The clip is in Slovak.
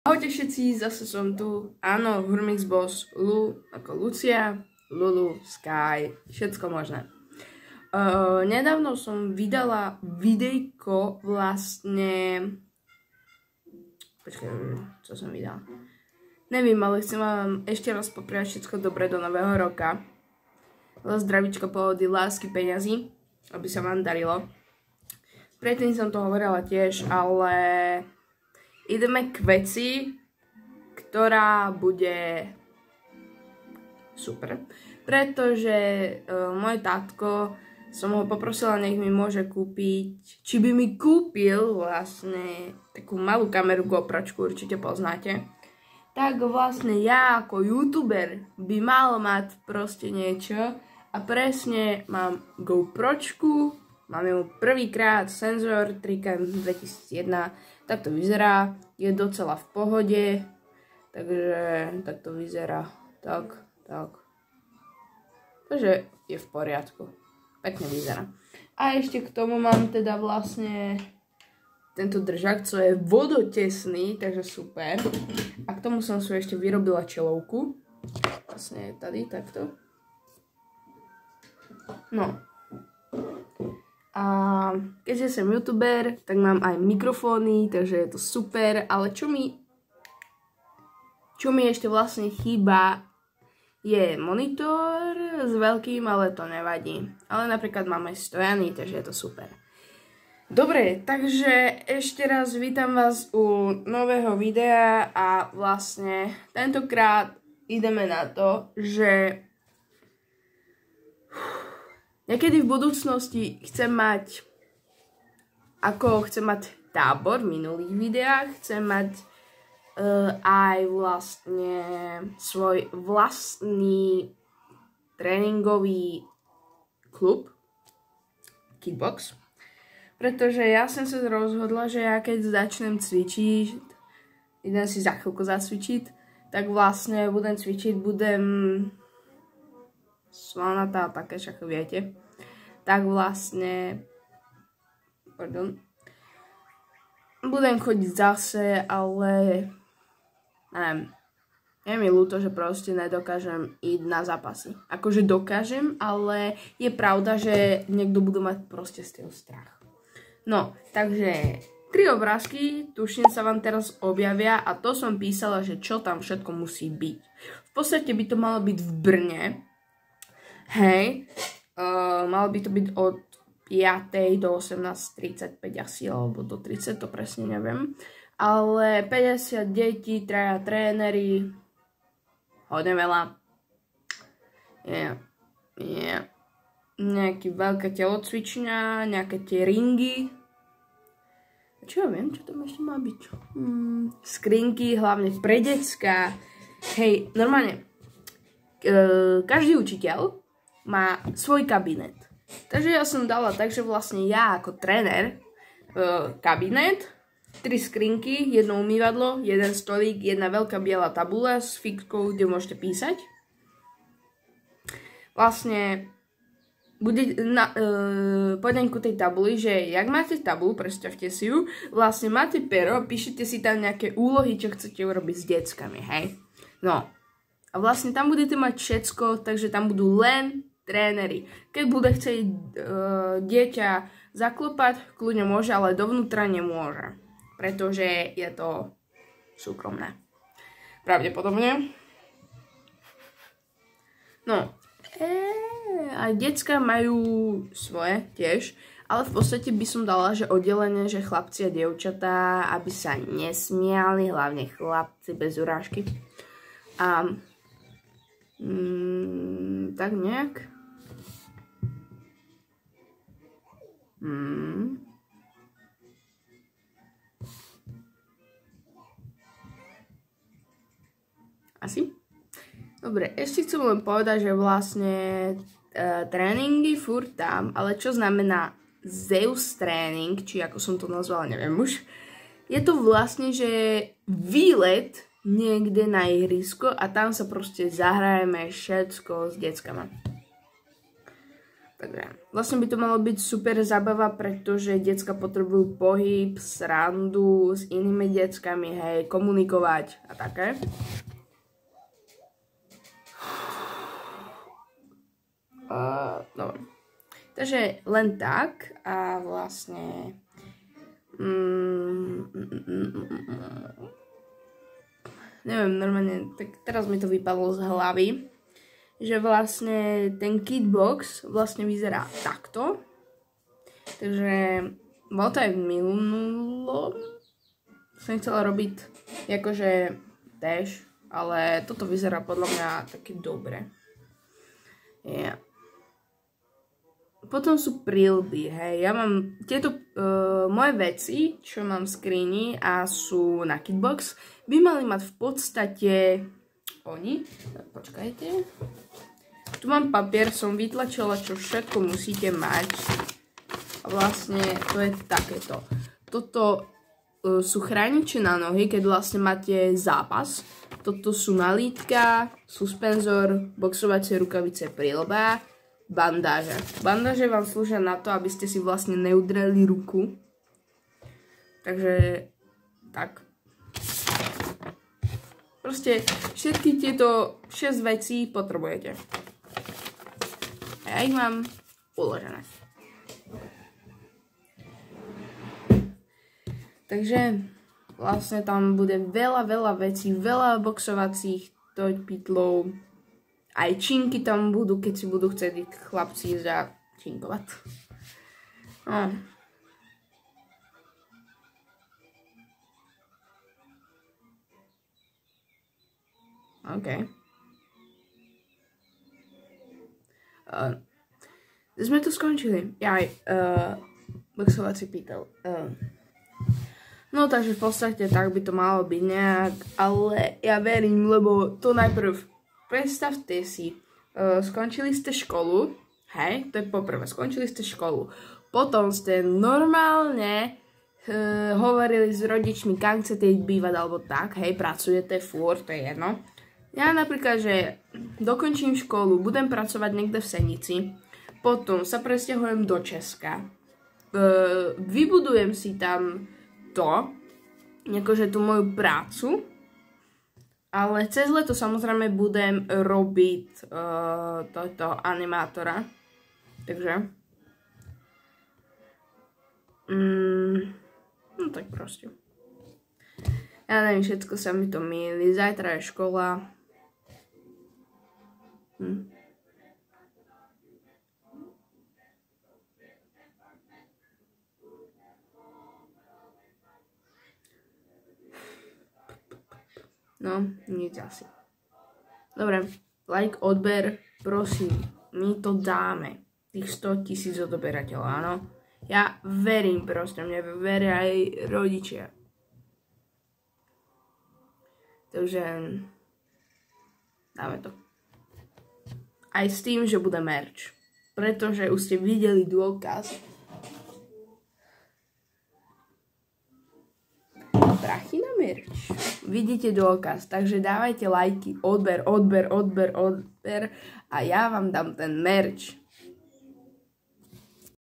Ahojte všetci, zase som tu. Áno, Hurmix Boss, Lu, ako Lucia, Lulu, Sky, všetko možné. Nedávno som vydala videjko vlastne... Počkaj, čo som vydala? Neviem, ale chcem vám ešte raz popriať všetko dobré do nového roka. Zdravíčko, pohody, lásky, peňazí, aby sa vám darilo. Predtým som to hovorila tiež, ale... ideme k veci, ktorá bude super, pretože môj tátko, som ho poprosila, nech mi môže kúpiť, či by mi kúpil vlastne takú malú kameru GoPročku, určite poznáte. Tak vlastne ja ako youtuber by mal mať proste niečo a presne mám GoPročku, mám ju prvýkrát, senzor 3Cam 2001, tak to vyzerá, je docela v pohode, takže tak to vyzerá, tak. Takže je v poriadku, pekne vyzerá. A ešte k tomu mám teda vlastne tento držak, co je vodotesný, takže super. A k tomu som si ešte vyrobila čelovku, vlastne tady, takto. No. A keďže som youtuber, tak mám aj mikrofóny, takže je to super, ale čo mi ešte vlastne chýba, je monitor s veľkým, ale to nevadí. Ale napríklad mám aj stojaný, takže je to super. Dobre, takže ešte raz vítam vás u nového videa a vlastne tentokrát ideme na to, že niekedy v budúcnosti chcem mať tábor v minulých videách, chcem mať aj vlastne svoj vlastný tréningový klub, kickbox, pretože ja som sa rozhodla, že ja keď začnem cvičiť, idem si za chvíľku zacvičiť, tak vlastne budem cvičiť, budem svalnatá, také však viete, tak vlastne, budem chodiť zase, ale neviem, je mi ľúto, že proste nedokážem ísť na zápasy. Akože dokážem, ale je pravda, že niekto bude mať proste z toho strach. No, takže 3 obrázky, tuším, sa vám teraz objavia a to som písala, že čo tam všetko musí byť. V podstate by to malo byť v Brne. Hej, malo by to byť od 5. do 18.35 asi, alebo do 30, to presne neviem. Ale 50 detí, 3 tréneri, hodne veľa. Nejaký veľká telocvičňa, nejaké tie ringy. Čo ja viem, čo tam ešte má byť? Skrinky, hlavne pre decka. Hej, normálne, každý učiteľ má svoj kabinet. Takže ja som dala tak, že vlastne ja ako tréner kabinet, 3 skrinky, 1 umývadlo, 1 stolík, 1 veľká biela tabula s fixkou, kde môžete písať. Vlastne pôjdem ku tej tabuli, že jak máte tabulu, predstavte si ju, vlastne máte pero, píšete si tam nejaké úlohy, čo chcete urobiť s deckami, hej. No, a vlastne tam budete mať všetko, takže tam budú len tréneri. Keď bude chcieť dieťa zaklopať, kľudne môže, ale dovnútra nemôže. Pretože je to súkromné. Pravdepodobne. No. Aj decká majú svoje tiež. Ale v podstate by som dala, že oddelenie, že chlapci a dievčatá, aby sa nesmiali, hlavne chlapci bez urážky. A tak nejak. Asi? Dobre, ešte chcem len povedať, že vlastne tréningy furt tam, ale čo znamená Zeus tréning, či ako som to nazvala, neviem už. Je to vlastne, že výlet niekde na ihrisko a tam sa proste zahrajeme všetko s deckama. Takže vlastne by to malo byť super zábava, pretože decka potrebujú pohyb, srandu s inými deckami, hej, komunikovať a také. No. Takže len tak a vlastne neviem, normálne, tak teraz mi to vypadlo z hlavy, že vlastne ten kitbox vlastne vyzerá takto. Takže bolo to aj v minulom. Som chcela robiť akože tež, ale toto vyzerá podľa mňa také dobre. Yeah. Potom sú príľby, hej. Ja mám tieto moje veci, čo mám v skrini a sú na kitbox, by mali mať v podstate oni. Počkajte. Tu mám papier, som vytlačila, čo všetko musíte mať. A vlastne to je takéto. Toto sú chrániče na nohy, keď vlastne máte zápas. Toto sú nalítka, suspenzor, boxovacie rukavice, príľba, bandáže. Bandáže vám slúžia na to, aby ste si vlastne neudreli ruku. Takže tak. Proste všetky tieto 6 vecí potrebujete. A ja ich mám uložené. Takže vlastne tam bude veľa vecí, veľa boxovacích pytlov. Aj činky tam budú, keď si budú chcieť chlapci začinkovať. No. OK. Sme tu skončili. Boxovací pytel. No takže v podstate tak by to malo byť nejak, ale ja verím, lebo to najprv, predstavte si, skončili ste školu, hej, to je poprvé, skončili ste školu, potom ste normálne hovorili s rodičmi, kam chcete ísť bývať, alebo tak, hej, pracujete furt, to je jedno. Ja napríklad, že dokončím školu, budem pracovať niekde v Senici, potom sa presťahujem do Česka, vybudujem si tam to, akože tú moju prácu, ale cez leto samozrejme budem robiť tohto animátora, takže no tak proste. Ja neviem, všetko sa mi to mýli, zajtra je škola. No, nič asi. Dobre, like, odber, prosím, my to dáme. Tých 100 000 odoberateľov, áno. Ja verím proste, mne veria aj rodičia. Takže dáme to. Aj s tým, že bude merch. Pretože už ste videli dôkaz. Prachy na merch. Vidíte dôkaz, takže dávajte lajky, odber a ja vám dám ten merch.